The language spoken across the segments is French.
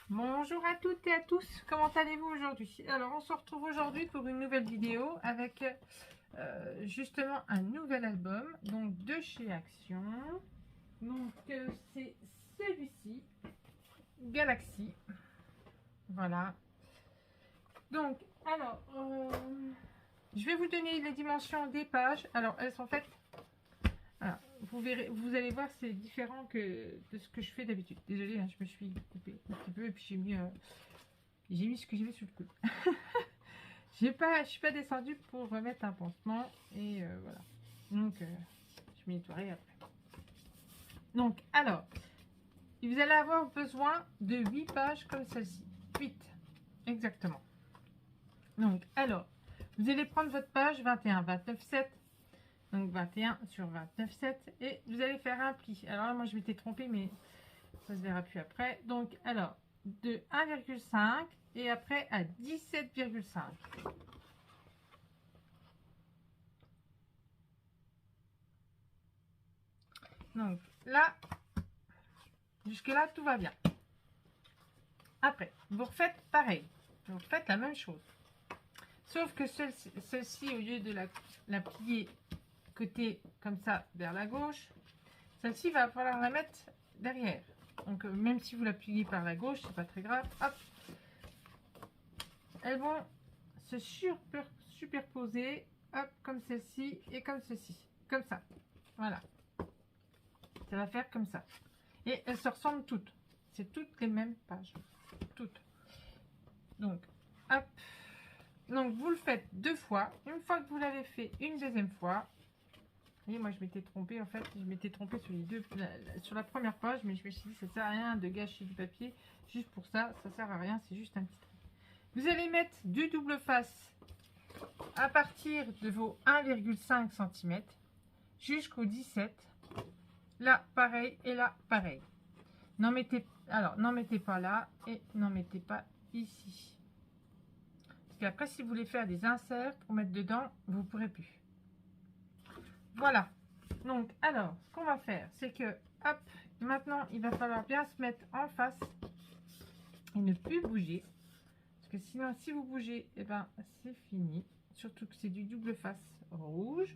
Bonjour à toutes et à tous, comment allez-vous aujourd'hui? Alors on se retrouve aujourd'hui pour une nouvelle vidéo avec justement un nouvel album, donc de chez Action. Donc c'est celui-ci, Galaxy. Voilà. Donc alors je vais vous donner les dimensions des pages. Alors elles sont faites. Alors, vous verrez, vous allez voir, c'est différent que de ce que je fais d'habitude. Désolée, hein, je me suis coupée un petit peu et puis j'ai mis ce que j'avais sous le coude. Je suis pas descendue pour remettre un pansement et voilà. Donc, je m'y nettoierai après. Donc, alors, vous allez avoir besoin de 8 pages comme celle-ci. 8, exactement. Donc, alors, vous allez prendre votre page 21, 29, 7. Donc 21 sur 29, 7 et vous allez faire un pli. Alors là, moi je m'étais trompée, mais ça se verra plus après. Donc alors de 1,5 et après à 17,5. Donc là, jusque là tout va bien. Après, vous refaites pareil. Vous refaites la même chose. Sauf que celle-ci, au lieu de la plier côté comme ça vers la gauche, celle-ci va falloir la mettre derrière. Donc même si vous la pliez par la gauche, c'est pas très grave. Hop, elles vont se superposer, hop, comme celle-ci et comme ceci, comme ça. Voilà, ça va faire comme ça. Et elles se ressemblent toutes. C'est toutes les mêmes pages, toutes. Donc, hop. Donc vous le faites 2 fois. Une fois que vous l'avez fait une deuxième fois. Et moi je m'étais trompée en fait, je m'étais trompée sur les deux, sur la première page, mais je me suis dit ça sert à rien de gâcher du papier juste pour ça, ça sert à rien, c'est juste un petit truc. Vous allez mettre du double face à partir de vos 1,5 cm jusqu'au 17. Là pareil et là pareil. N'en mettez pas là et n'en mettez pas ici. Parce qu'après si vous voulez faire des inserts pour mettre dedans, vous ne pourrez plus. Voilà. Donc, alors, ce qu'on va faire, c'est que, hop, maintenant, il va falloir bien se mettre en face et ne plus bouger. Parce que sinon, si vous bougez, eh ben, c'est fini. Surtout que c'est du double face rouge.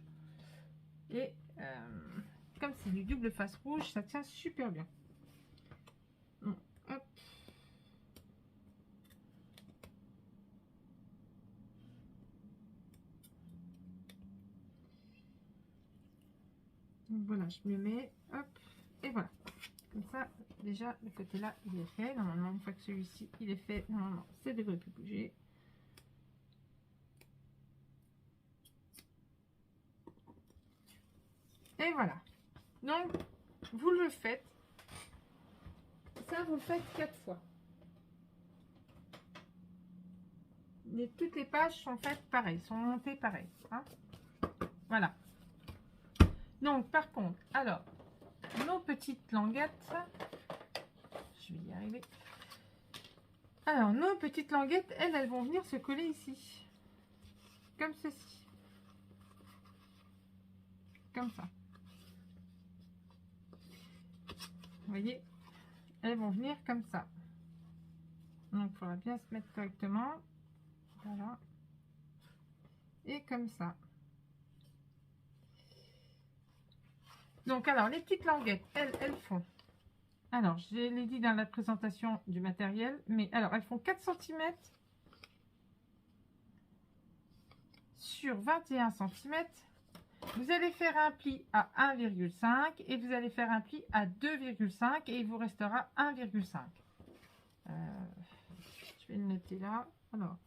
Et comme c'est du double face rouge, ça tient super bien. Donc, hop. Donc, voilà, je me mets, hop, et voilà. Comme ça, déjà, le côté là, il est fait. Normalement, une fois que celui-ci, il est fait, normalement, ça ne devrait plus bouger. Et voilà. Donc, vous le faites. Ça, vous le faites 4 fois. Et toutes les pages sont faites pareil, sont montées pareil. Hein, voilà. Donc, par contre, alors, nos petites languettes, je vais y arriver. Alors, nos petites languettes, elles vont venir se coller ici. Comme ceci. Comme ça. Vous voyez, elles vont venir comme ça. Donc, il faudra bien se mettre correctement. Voilà. Et comme ça. Donc, alors, les petites languettes, elles font. Alors, je l'ai dit dans la présentation du matériel, mais alors, elles font 4 cm sur 21 cm. Vous allez faire un pli à 1,5 et vous allez faire un pli à 2,5 et il vous restera 1,5. Je vais le noter là. Alors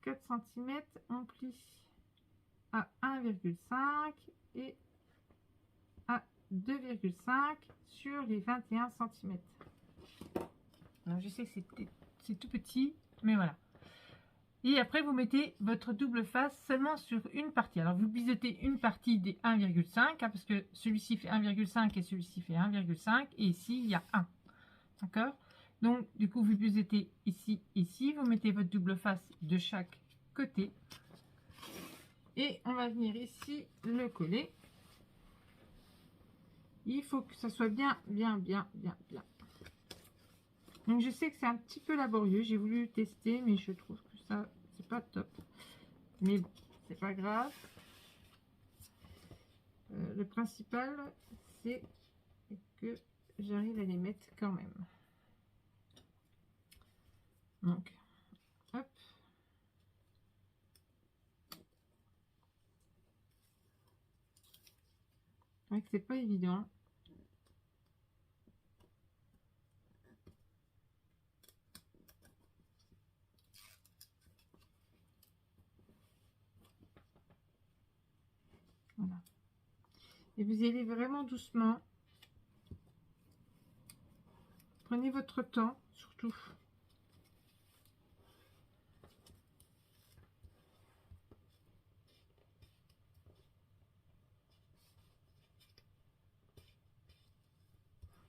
4 cm, on plie à 1,5 et à 2,5 sur les 21 cm. Alors je sais que c'est tout petit, mais voilà. Et après, vous mettez votre double face seulement sur une partie. Alors, vous biseautez une partie des 1,5, hein, parce que celui-ci fait 1,5 et celui-ci fait 1,5. Et ici, il y a 1. D'accord? Donc, du coup, vous biseautez ici, ici. Vous mettez votre double face de chaque côté. Et on va venir ici le coller. Il faut que ça soit bien. Donc je sais que c'est un petit peu laborieux. J'ai voulu tester, mais je trouve que ça, c'est pas top. Mais bon, c'est pas grave. Le principal, c'est que j'arrive à les mettre quand même. Donc, hop. C'est vrai que c'est pas évident. Voilà. Et vous y allez vraiment doucement. Prenez votre temps, surtout.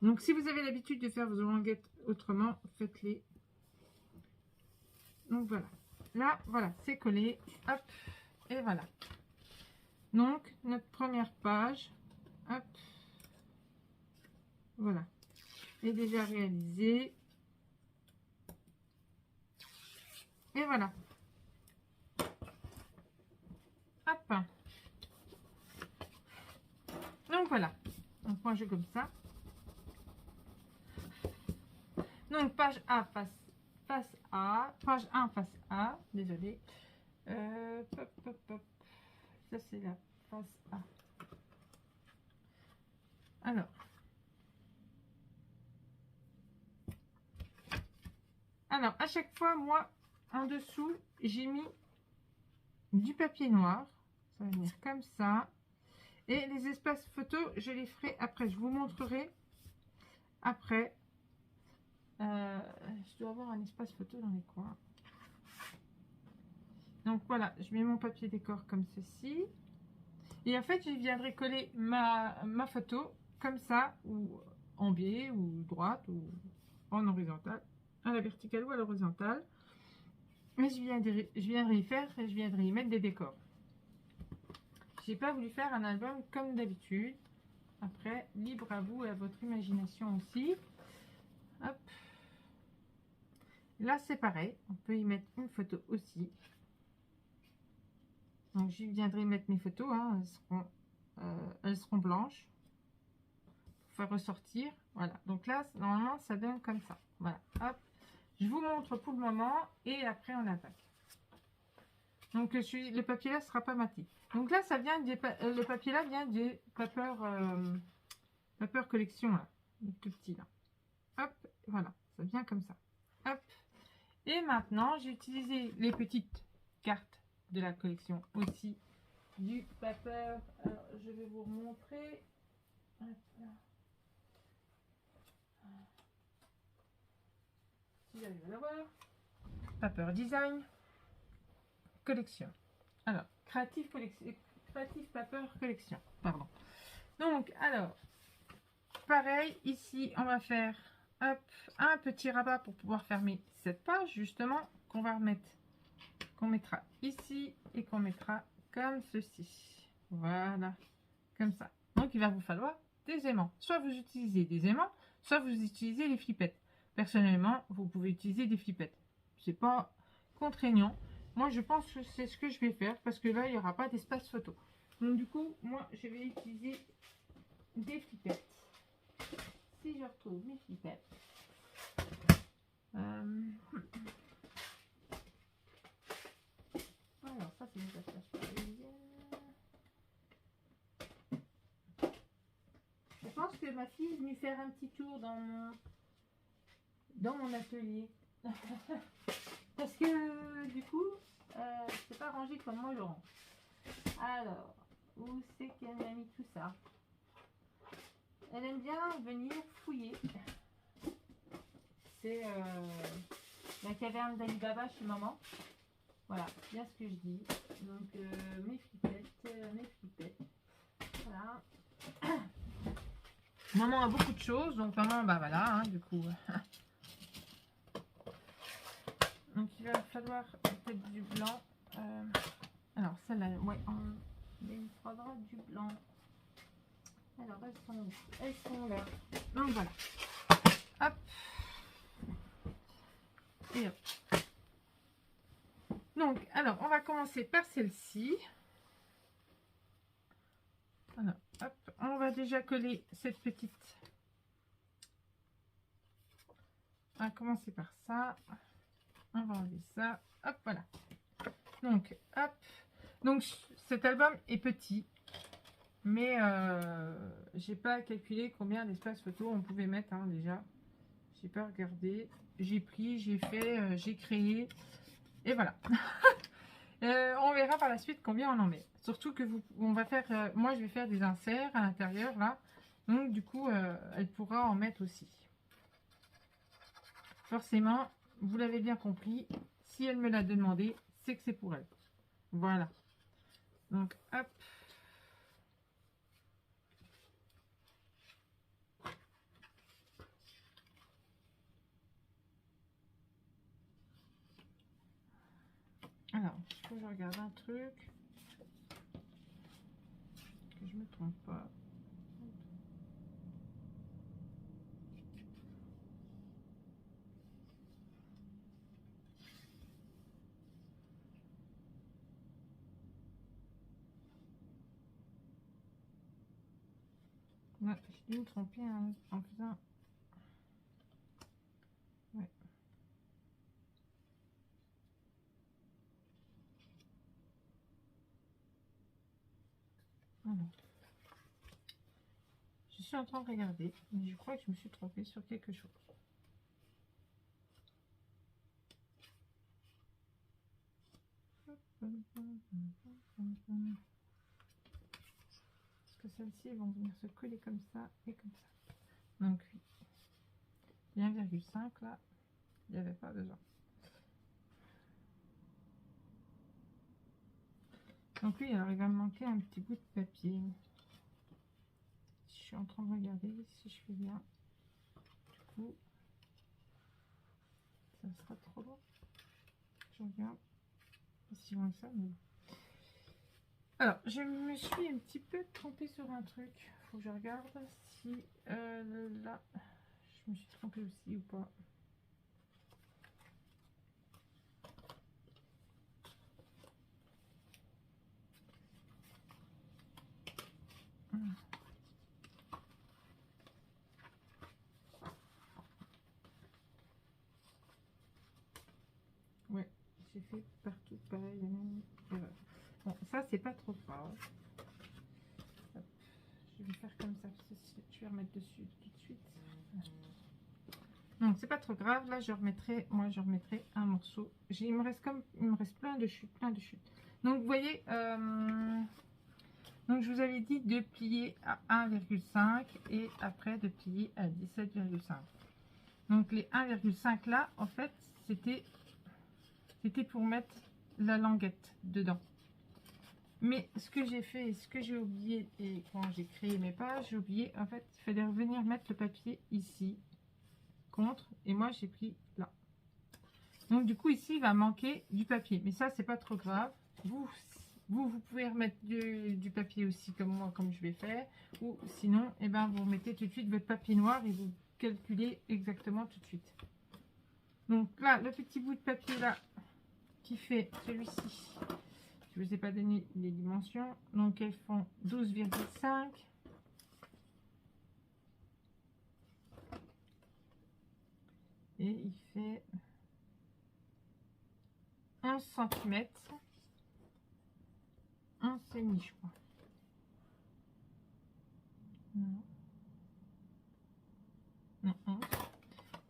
Donc, si vous avez l'habitude de faire vos languettes autrement, faites-les. Donc, voilà. Là, voilà, c'est collé. Hop, et voilà. Donc, notre première page, hop, voilà, est déjà réalisée. Et voilà. Hop. Donc, voilà. Donc, moi, je comme ça. Donc, page A, face A. Page 1, face A. Désolée. Pop, pop, pop. Ça, c'est la face A. Alors, à chaque fois, moi, en dessous, j'ai mis du papier noir. Ça va venir comme ça. Et les espaces photos, je les ferai après. Je vous montrerai après. Je dois avoir un espace photo dans les coins. Donc voilà, je mets mon papier décor comme ceci. Et en fait, je viendrai coller ma photo comme ça, ou en biais, ou droite, ou en horizontale, à la verticale ou à l'horizontale. Mais je viendrai y faire, je viendrai y mettre des décors. J'ai pas voulu faire un album comme d'habitude. Après, libre à vous et à votre imagination aussi. Hop. Là, c'est pareil. On peut y mettre une photo aussi. Donc, je viendrai mettre mes photos. Hein. Elles seront blanches. Pour faire ressortir. Voilà. Donc là, normalement, ça donne comme ça. Voilà. Hop. Je vous montre pour le moment. Et après, on attaque. Donc, le papier là sera pas maté. Donc là, ça vient le papier là vient des Paper Collection là. Le tout petit là. Hop. Voilà. Ça vient comme ça. Hop. Et maintenant, j'ai utilisé les petites cartes de la collection aussi du paper. Alors, je vais vous remontrer. Hop là. Si j'arrive à l'avoir. Paper Design Collection. Alors, Creative Paper Collection. Pardon. Donc, alors, pareil, ici, on va faire hop, un petit rabat pour pouvoir fermer cette page, justement, qu'on va remettre, qu'on mettra ici et qu'on mettra comme ceci. Voilà, comme ça. Donc, il va vous falloir des aimants. Soit vous utilisez des aimants, soit vous utilisez les flippettes. Personnellement, vous pouvez utiliser des flippettes. C'est pas contraignant. Moi, je pense que c'est ce que je vais faire parce que là, il n'y aura pas d'espace photo. Donc, du coup, moi, je vais utiliser des flippettes. Si je retrouve mes flippettes. Alors, ça, c'est une attache parisienne. Je pense que ma fille est venue faire un petit tour dans mon atelier. Parce que, du coup, c'est pas rangé comme moi, Laurent. Alors, où c'est qu'elle m'a mis tout ça? Elle aime bien venir fouiller. C'est la caverne d'Ali Baba chez maman. Voilà, bien ce que je dis. Donc, mes flippettes. Voilà. Maman a beaucoup de choses, donc maman, bah voilà, hein, du coup. Donc, il va falloir peut-être du blanc. Alors, Alors, celle-là, ouais, il me faudra du blanc. Alors, elles sont où? Elles sont là. Donc, voilà. Hop. Et hop. Donc, alors, on va commencer par celle-ci. Alors, hop. On va déjà coller cette petite. On va commencer par ça. On va enlever ça. Hop, voilà. Donc, hop. Donc, cet album est petit. Mais j'ai pas calculé combien d'espace photo on pouvait mettre hein, déjà. J'ai pas regardé. J'ai pris, j'ai fait, j'ai créé. Et voilà. On verra par la suite combien on en met. Surtout que on va faire, moi je vais faire des inserts à l'intérieur là. Donc du coup, elle pourra en mettre aussi. Forcément, vous l'avez bien compris. Si elle me l'a demandé, c'est que c'est pour elle. Voilà. Donc hop. Alors, il faut que je regarde un truc. Que je me trompe pas. Ouais, j'ai dû me tromper hein, en faisant. Ouais. Alors. Je suis en train de regarder, mais je crois que je me suis trompée sur quelque chose. Parce que celles-ci vont venir se coller comme ça et comme ça. Donc oui. 1,5 là, il n'y avait pas besoin. Donc oui, alors il va me manquer un petit bout de papier. Je suis en train de regarder si je fais bien. Du coup, ça sera trop long. Je regarde. Pas si loin que ça, mais... Alors, je me suis un petit peu trompée sur un truc. Faut que je regarde si là, je me suis trompée aussi ou pas. Ouais, j'ai fait partout pareil, la même erreur. Bon, ça c'est pas trop grave. Hop, je vais faire comme ça, je vais remettre dessus tout de suite. Donc c'est pas trop grave, là je remettrai un morceau. Il me reste plein de chutes, Donc vous voyez, donc je vous avais dit de plier à 1,5 et après de plier à 17,5. Donc les 1,5 là, en fait, c'était pour mettre la languette dedans. Mais ce que j'ai fait et ce que j'ai oublié, et quand j'ai créé mes pages, j'ai oublié, en fait, il fallait revenir mettre le papier ici, contre, et moi j'ai pris là. Donc du coup ici, il va manquer du papier. Mais ça, c'est pas trop grave. Vous pouvez remettre du papier aussi, comme moi, comme je vais faire. Ou sinon, eh ben, vous remettez tout de suite votre papier noir et vous calculez exactement tout de suite. Donc là, le petit bout de papier là, qui fait celui-ci, je ne vous ai pas donné les dimensions, donc elles font 12,5 et il fait 11 cm, 11,5 je crois. Non, 11.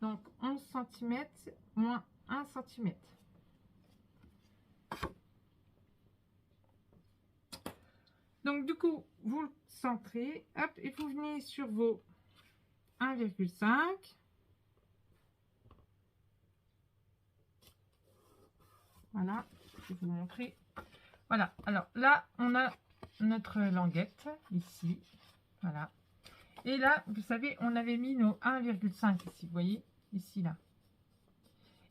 Donc 11 cm moins 1 cm. Donc du coup, vous le centrez, hop, et vous venez sur vos 1,5. Voilà, je vais vous montrer. Voilà, alors là, on a notre languette ici. Voilà. Et là, vous savez, on avait mis nos 1,5 ici, vous voyez, ici, là.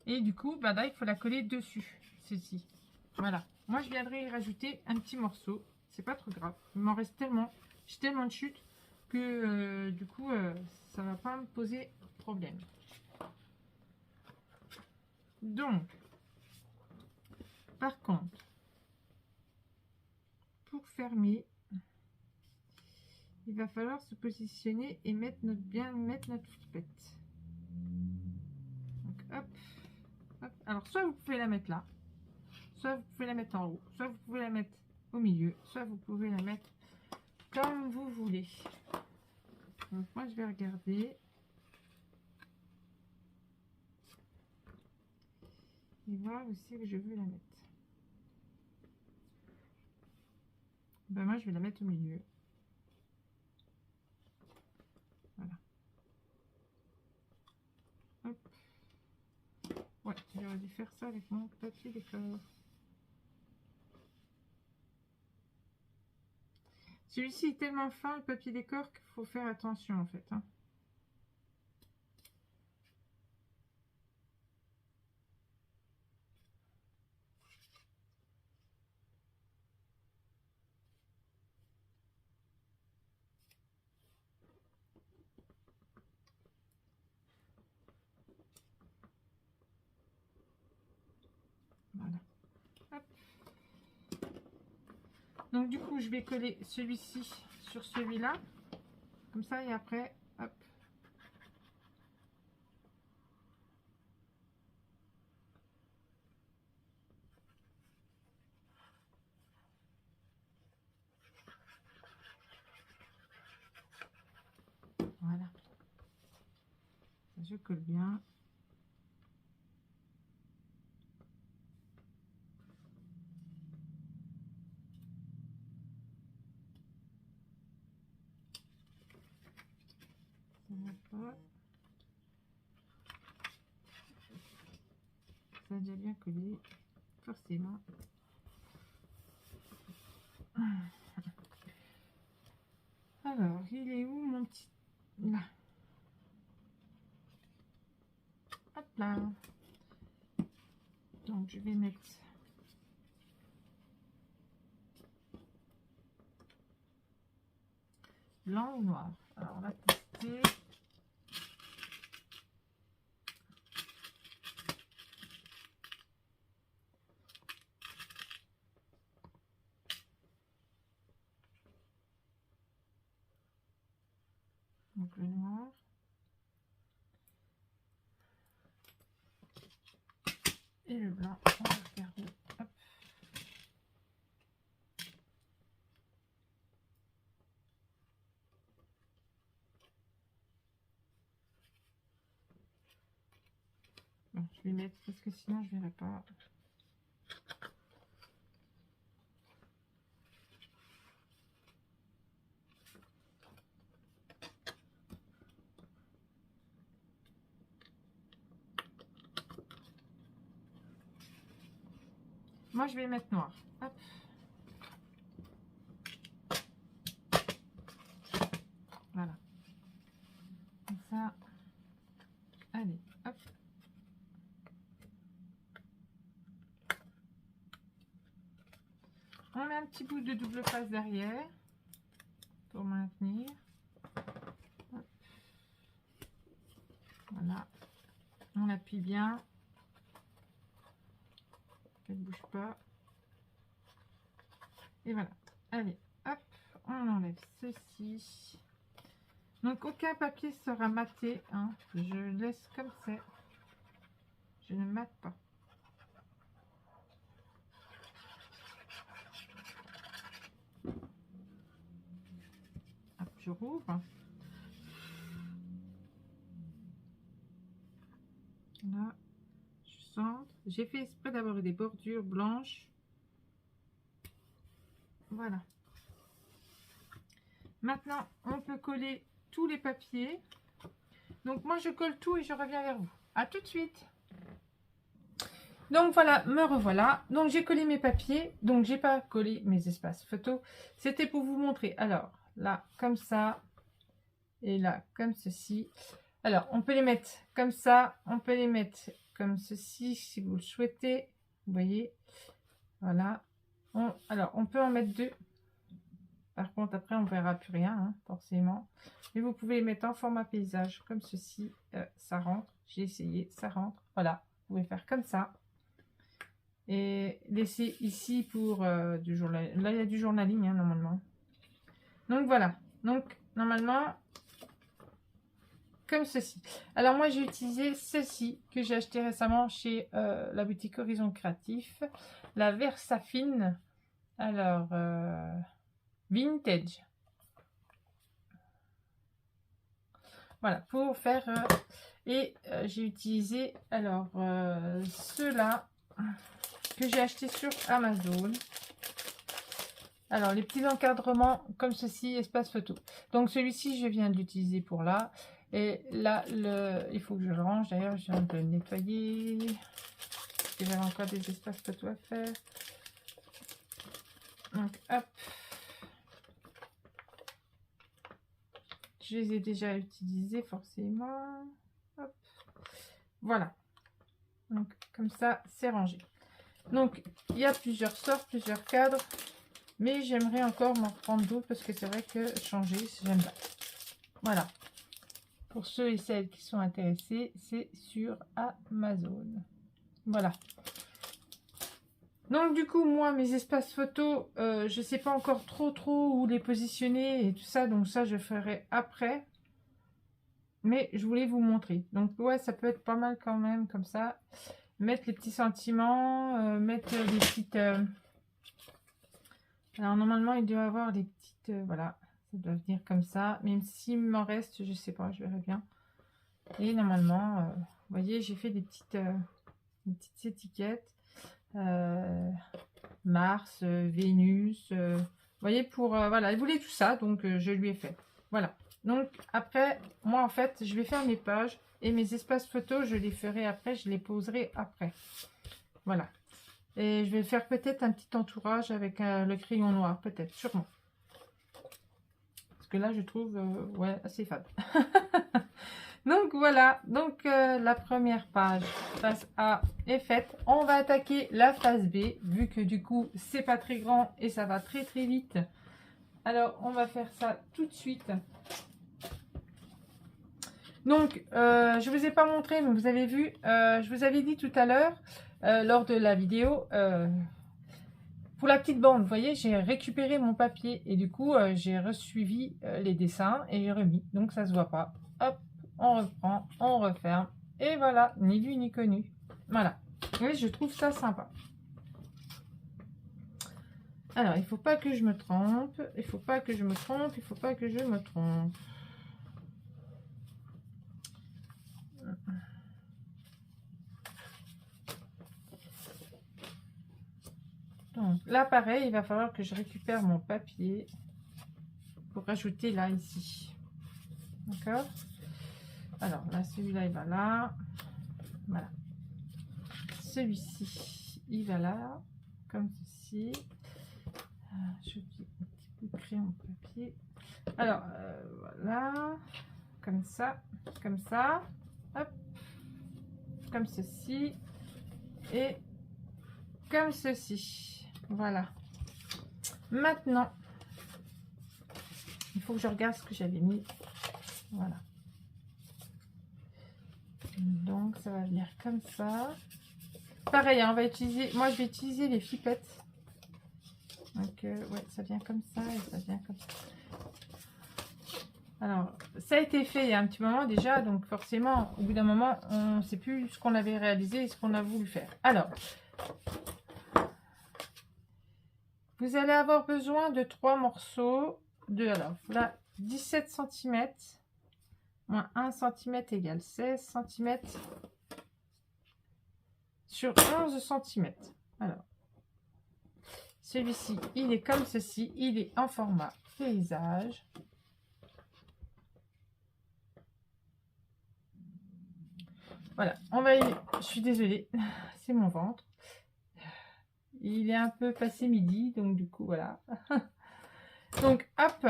Et du coup, bah là, il faut la coller dessus, celle-ci. Voilà. Moi, je viendrai y rajouter un petit morceau. C'est pas trop grave. Il m'en reste tellement. J'ai tellement de chutes que du coup, ça va pas me poser problème. Donc, par contre, pour fermer, il va falloir se positionner et bien mettre notre flippette. Donc, hop, hop. Alors, soit vous pouvez la mettre là, soit vous pouvez la mettre en haut, soit vous pouvez la mettre au milieu, soit vous pouvez la mettre comme vous voulez. Donc, moi, je vais regarder. Et voir où c'est que je veux la mettre. Ben, moi, je vais la mettre au milieu. Voilà. Hop. Ouais, j'aurais dû faire ça avec mon papier décor. Celui-ci est tellement fin, le papier décor, qu'il faut faire attention en fait. Hein. Voilà. Hop. Donc du coup, je vais coller celui-ci sur celui-là. Comme ça, et après, hop. Voilà. Je colle bien. Ça va pas. Ça a déjà bien collé. Forcément. Alors, il est où mon petit... Là. Hop là. Donc, je vais mettre... blanc ou noir. Alors, on va tester. Donc, le noir. Et le blanc. On va regarder. Hop. Bon, je vais mettre parce que sinon je ne verrai pas. Moi, je vais mettre noir. Hop. Voilà. Comme ça. Allez, hop. On met un petit bout de double face derrière pour maintenir. Hop. Voilà. On appuie bien. Elle ne bouge pas. Et voilà. Allez, hop. On enlève ceci. Donc, aucun papier sera maté. Hein. Je laisse comme c'est. Je ne mate pas. Hop, je rouvre. Là, je centre. J'ai fait exprès d'avoir des bordures blanches. Voilà. Maintenant, on peut coller tous les papiers. Donc, moi, je colle tout et je reviens vers vous. À tout de suite. Donc, voilà, me revoilà. Donc, j'ai collé mes papiers. Donc, j'ai pas collé mes espaces photos. C'était pour vous montrer. Alors, là, comme ça. Et là, comme ceci. Alors, on peut les mettre comme ça. On peut les mettre comme ceci, si vous le souhaitez. Vous voyez. Voilà. Alors, on peut en mettre 2. Par contre, après, on verra plus rien, hein, forcément. Mais vous pouvez les mettre en format paysage, comme ceci. Ça rentre. J'ai essayé, ça rentre. Voilà, vous pouvez faire comme ça. Et laisser ici pour du journal. Là, il y a du journaling, hein, normalement. Donc, voilà. Donc, normalement, comme ceci. Alors, moi, j'ai utilisé ceci que j'ai acheté récemment chez la boutique Horizon Créatif. La Versafine. Alors... vintage. Voilà, pour faire... j'ai utilisé, alors, ceux-là que j'ai acheté sur Amazon. Alors, les petits encadrements comme ceci, espace photo. Donc, celui-ci, je viens de l'utiliser pour là. Et là, il faut que je le range. D'ailleurs, je viens de le nettoyer. Parce que j'avais encore des espaces photo à faire. Donc, hop. Je les ai déjà utilisés forcément. Hop. Voilà. Donc, comme ça, c'est rangé. Donc, il y a plusieurs sortes, plusieurs cadres. Mais j'aimerais encore m'en prendre d'autres parce que c'est vrai que changer, j'aime bien. Voilà. Pour ceux et celles qui sont intéressés, c'est sur Amazon. Voilà. Donc, du coup, moi, mes espaces photos, je ne sais pas encore trop où les positionner et tout ça. Donc, ça, je ferai après. Mais je voulais vous montrer. Donc, ouais, ça peut être pas mal quand même, comme ça. Mettre les petits sentiments, mettre des petites... Alors, normalement, il doit y avoir des petites... voilà, ça doit venir comme ça. Même s'il m'en reste, je sais pas, je verrai bien. Et normalement, vous voyez, j'ai fait des petites étiquettes. Mars, Vénus, vous voyez, pour... voilà, il voulait tout ça, donc je lui ai fait. Voilà. Donc, après, moi, en fait, je vais faire mes pages et mes espaces photos, je les ferai après, je les poserai après. Voilà. Et je vais faire peut-être un petit entourage avec le crayon noir, peut-être, sûrement. Parce que là, je trouve, ouais, assez fade. Donc, voilà. Donc, la première page, phase A, est faite. On va attaquer la phase B, vu que du coup, c'est pas très grand et ça va très vite. Alors, on va faire ça tout de suite. Donc, je ne vous ai pas montré, mais vous avez vu, je vous avais dit tout à l'heure, lors de la vidéo, pour la petite bande, vous voyez, j'ai récupéré mon papier et du coup, j'ai resuivi les dessins et j'ai remis. Donc, ça ne se voit pas. Hop, on reprend, on referme. Et voilà, ni vu ni connu. Voilà. Et je trouve ça sympa. Alors, il ne faut pas que je me trompe. Il ne faut pas que je me trompe. Il ne faut pas que je me trompe. Donc là, pareil, il va falloir que je récupère mon papier pour rajouter là, ici. D'accord? Alors là, celui-là, il va là. Voilà. Celui-ci, il va là, comme ceci. Je dis un petit peu de crayon de papier. Alors, voilà. Comme ça. Comme ça. Hop. Comme ceci. Et comme ceci. Voilà. Maintenant, il faut que je regarde ce que j'avais mis. Voilà. Donc, ça va venir comme ça. Pareil, hein, on va utiliser... Moi, je vais utiliser les flipettes. Donc, ouais, ça vient comme ça et ça vient comme ça. Alors, ça a été fait il y a un petit moment déjà. Donc, forcément, au bout d'un moment, on ne sait plus ce qu'on avait réalisé et ce qu'on a voulu faire. Alors... Vous allez avoir besoin de 3 morceaux de, alors là, 17 cm moins 1 cm égale 16 cm sur 11 cm. Alors, celui-ci, il est comme ceci, il est en format paysage. Voilà, on va y... Je suis désolée, c'est mon ventre. Il est un peu passé midi, donc du coup, voilà. Donc, hop.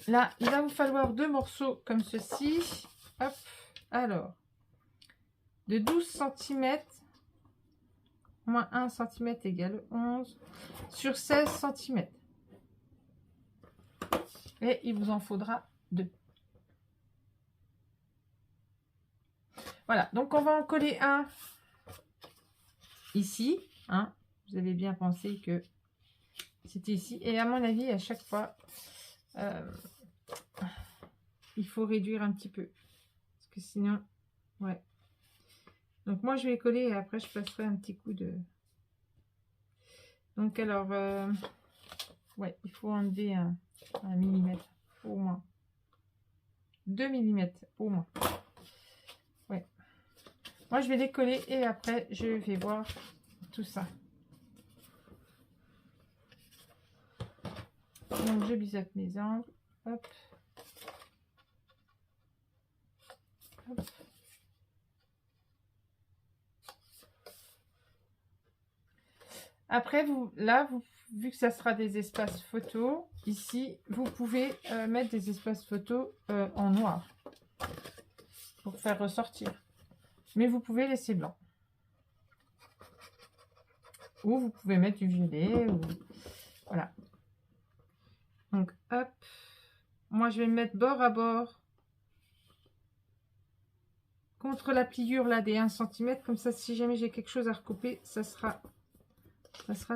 Là, il va vous falloir 2 morceaux comme ceci. Hop. Alors, de 12 cm. moins 1 cm égale 11 sur 16 cm. Et il vous en faudra 2. Voilà, donc on va en coller un ici. Hein. Vous avez bien pensé que c'était ici. Et à mon avis, à chaque fois, il faut réduire un petit peu. Parce que sinon, ouais. Donc moi, je vais coller et après, je passerai un petit coup de... Donc alors, ouais, il faut enlever un millimètre au moins. 2 mm au moins. Ouais. Moi, je vais les coller et après, je vais voir tout ça. Donc, je biseaute mes angles. Hop. Hop. Après, vu que ça sera des espaces photos, ici, vous pouvez mettre des espaces photos en noir pour faire ressortir. Mais vous pouvez laisser blanc. Ou vous pouvez mettre du violet. Ou... Voilà. Donc, hop. Moi, je vais me mettre bord à bord contre la pliure là des 1 cm. Comme ça, si jamais j'ai quelque chose à recouper, ça sera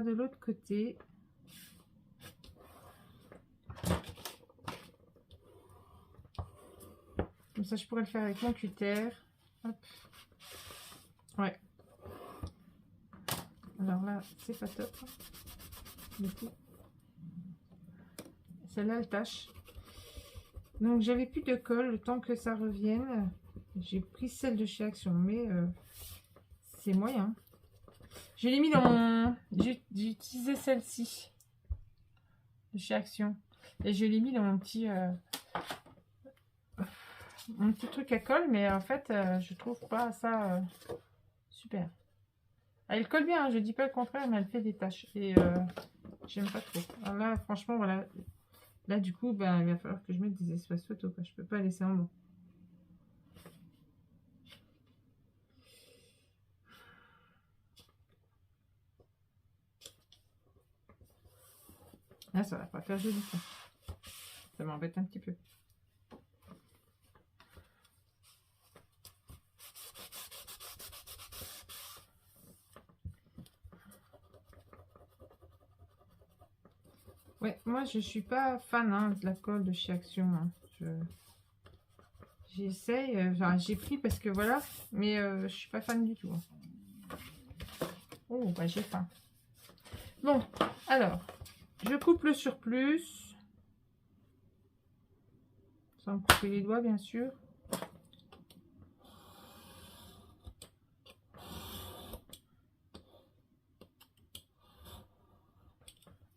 de l'autre côté. Comme ça, je pourrais le faire avec mon cutter. Hop. Ouais. Alors là, c'est pas top. Du coup, celle-là, elle tâche. Donc, j'avais plus de colle. Le temps que ça revienne, j'ai pris celle de chez Action, mais c'est moyen. Je l'ai mis dans mon... J'ai utilisé celle-ci de chez Action. Et je l'ai mis dans mon petit truc à colle. Mais en fait, je trouve pas ça super. Elle colle bien, hein, je dis pas le contraire, mais elle fait des taches. Et j'aime pas trop. Alors là, franchement, voilà. Là, du coup, ben, il va falloir que je mette des espaces photos. Je peux pas laisser en bas. Là, ça va pas faire joli, ça. Ça m'embête un petit peu. Ouais, moi, je suis pas fan hein, de la colle de chez Action. Hein. J'essaye, enfin, j'ai pris parce que voilà, mais je suis pas fan du tout. Hein. Oh, bah j'ai faim. Bon, alors, je coupe le surplus. Sans me couper les doigts, bien sûr.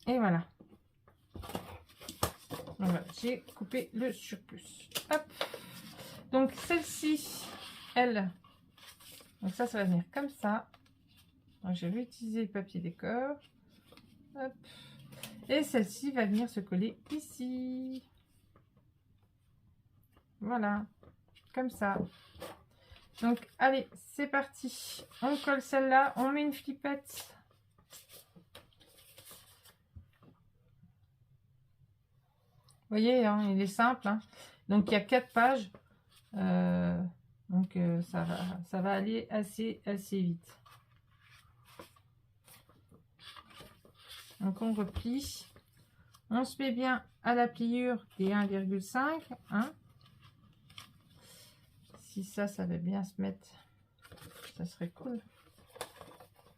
Et voilà. Voilà, j'ai coupé le surplus. Hop. Donc, celle-ci, elle, donc ça va venir comme ça. Donc, je vais utiliser le papier décor. Hop. Et celle-ci va venir se coller ici. Voilà, comme ça. Donc, allez, c'est parti. On colle celle-là, on met une flippette. Vous voyez, hein, il est simple. Hein. Donc, il y a 4 pages. Donc, ça va aller assez vite. Donc, on replie. On se met bien à la pliure des 1,5. Hein. Si ça va bien se mettre, ça serait cool.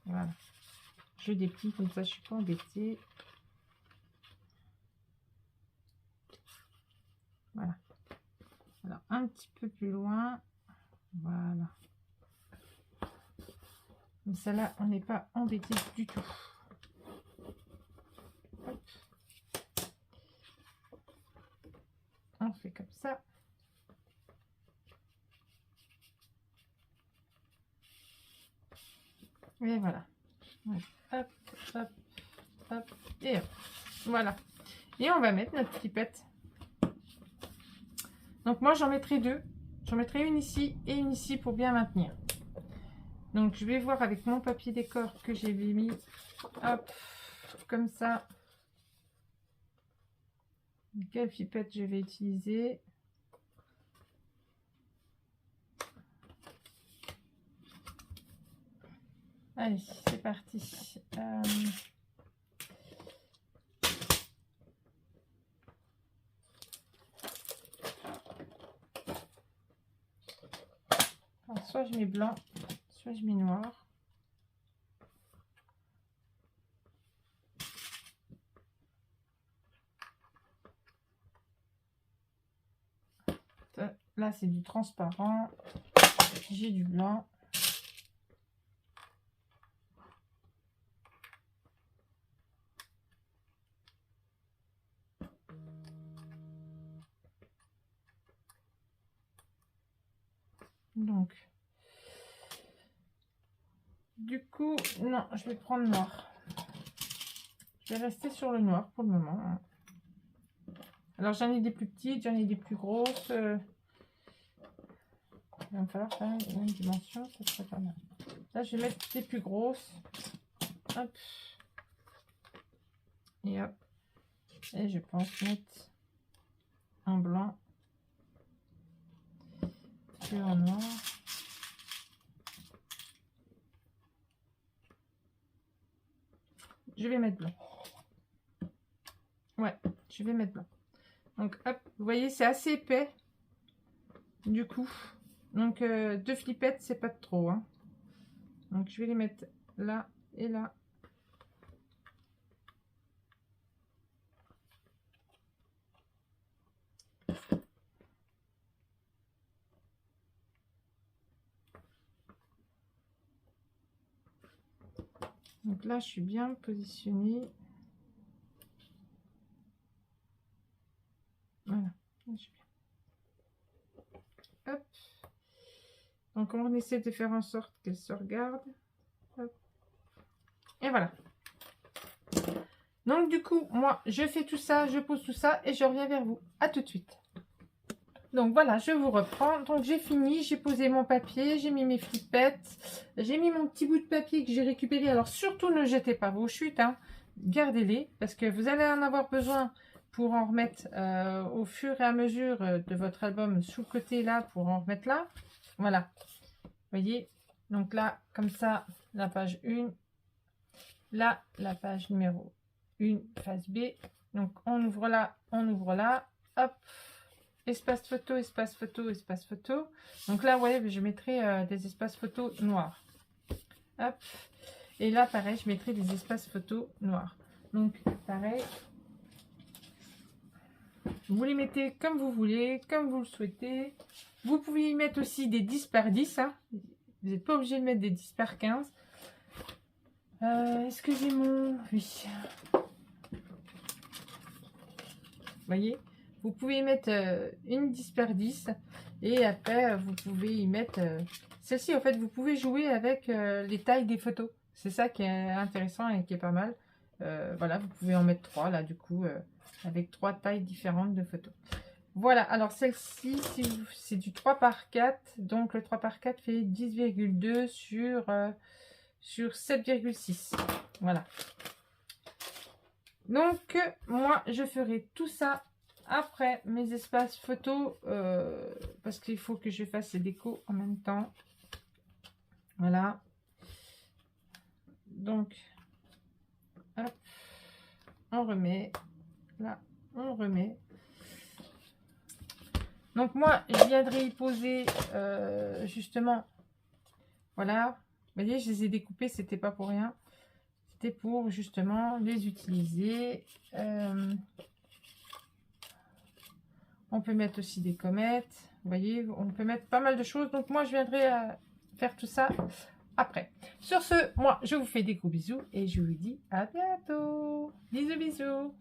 Voilà. Je déplie comme ça, je suis pas embêtée. Voilà. Alors, un petit peu plus loin. Voilà. Mais celle-là, on n'est pas embêté du tout. Hop. On fait comme ça. Et voilà. Hop, hop, hop, et hop. Voilà. Et on va mettre notre pipette. Donc moi, j'en mettrai 2. J'en mettrai une ici et une ici pour bien maintenir. Donc je vais voir avec mon papier décor que j'ai mis, hop, comme ça, quelle pipette je vais utiliser. Allez, c'est parti. Alors, soit je mets blanc, soit je mets noir. Là, c'est du transparent. J'ai du blanc. Donc, du coup, non, je vais prendre noir. Je vais rester sur le noir pour le moment. Hein. Alors, j'en ai des plus petites, j'en ai des plus grosses. Il va me falloir faire une dimension, ça serait pas mal. Là, je vais mettre des plus grosses. Hop. Et hop. Et je pense mettre un blanc sur un noir. Je vais mettre blanc. Ouais, je vais mettre blanc. Donc, hop, vous voyez, c'est assez épais. Du coup. Donc, 2 flippettes, c'est pas trop. Hein. Donc, je vais les mettre là et là. Donc là, je suis bien positionnée. Voilà. Hop. Donc, on essaie de faire en sorte qu'elle se regarde. Hop. Et voilà. Donc, du coup, moi, je fais tout ça, je pose tout ça et je reviens vers vous. À tout de suite. Donc, voilà, je vous reprends. Donc, j'ai fini, j'ai posé mon papier, j'ai mis mes flippettes, j'ai mis mon petit bout de papier que j'ai récupéré. Alors, surtout, ne jetez pas vos chutes, hein. Gardez-les parce que vous allez en avoir besoin pour en remettre au fur et à mesure de votre album sous le côté là, pour en remettre là. Voilà. Vous voyez, donc là, comme ça, la page 1. Là, la page numéro 1, face B. Donc, on ouvre là, hop, espace photo, espace photo, espace photo. Donc là, vous voyez, je mettrai des espaces photos noirs. Hop. Et là, pareil, je mettrai des espaces photos noirs. Donc, pareil. Vous les mettez comme vous voulez, comme vous le souhaitez. Vous pouvez y mettre aussi des 10 par 10. Hein. Vous n'êtes pas obligé de mettre des 10 par 15. Est-ce que j'ai mon... Oui. Vous voyez, vous pouvez y mettre une 10 par 10. Et après, vous pouvez y mettre... Celle-ci, en fait, vous pouvez jouer avec les tailles des photos. C'est ça qui est intéressant et qui est pas mal. Voilà, vous pouvez en mettre 3, là, du coup, avec 3 tailles différentes de photos. Voilà, alors celle-ci, c'est du 3 par 4. Donc, le 3 par 4 fait 10,2 sur 7,6. Voilà. Donc, moi, je ferai tout ça après mes espaces photos. Parce qu'il faut que je fasse les décos en même temps. Voilà. Donc, hop, on remet. Là, on remet. Donc, moi, je viendrai y poser justement. Voilà. Vous voyez, je les ai découpés, c'était pas pour rien. C'était pour justement les utiliser. On peut mettre aussi des comètes. Vous voyez, on peut mettre pas mal de choses. Donc, moi, je viendrai faire tout ça après. Sur ce, moi, je vous fais des gros bisous et je vous dis à bientôt. Bisous, bisous.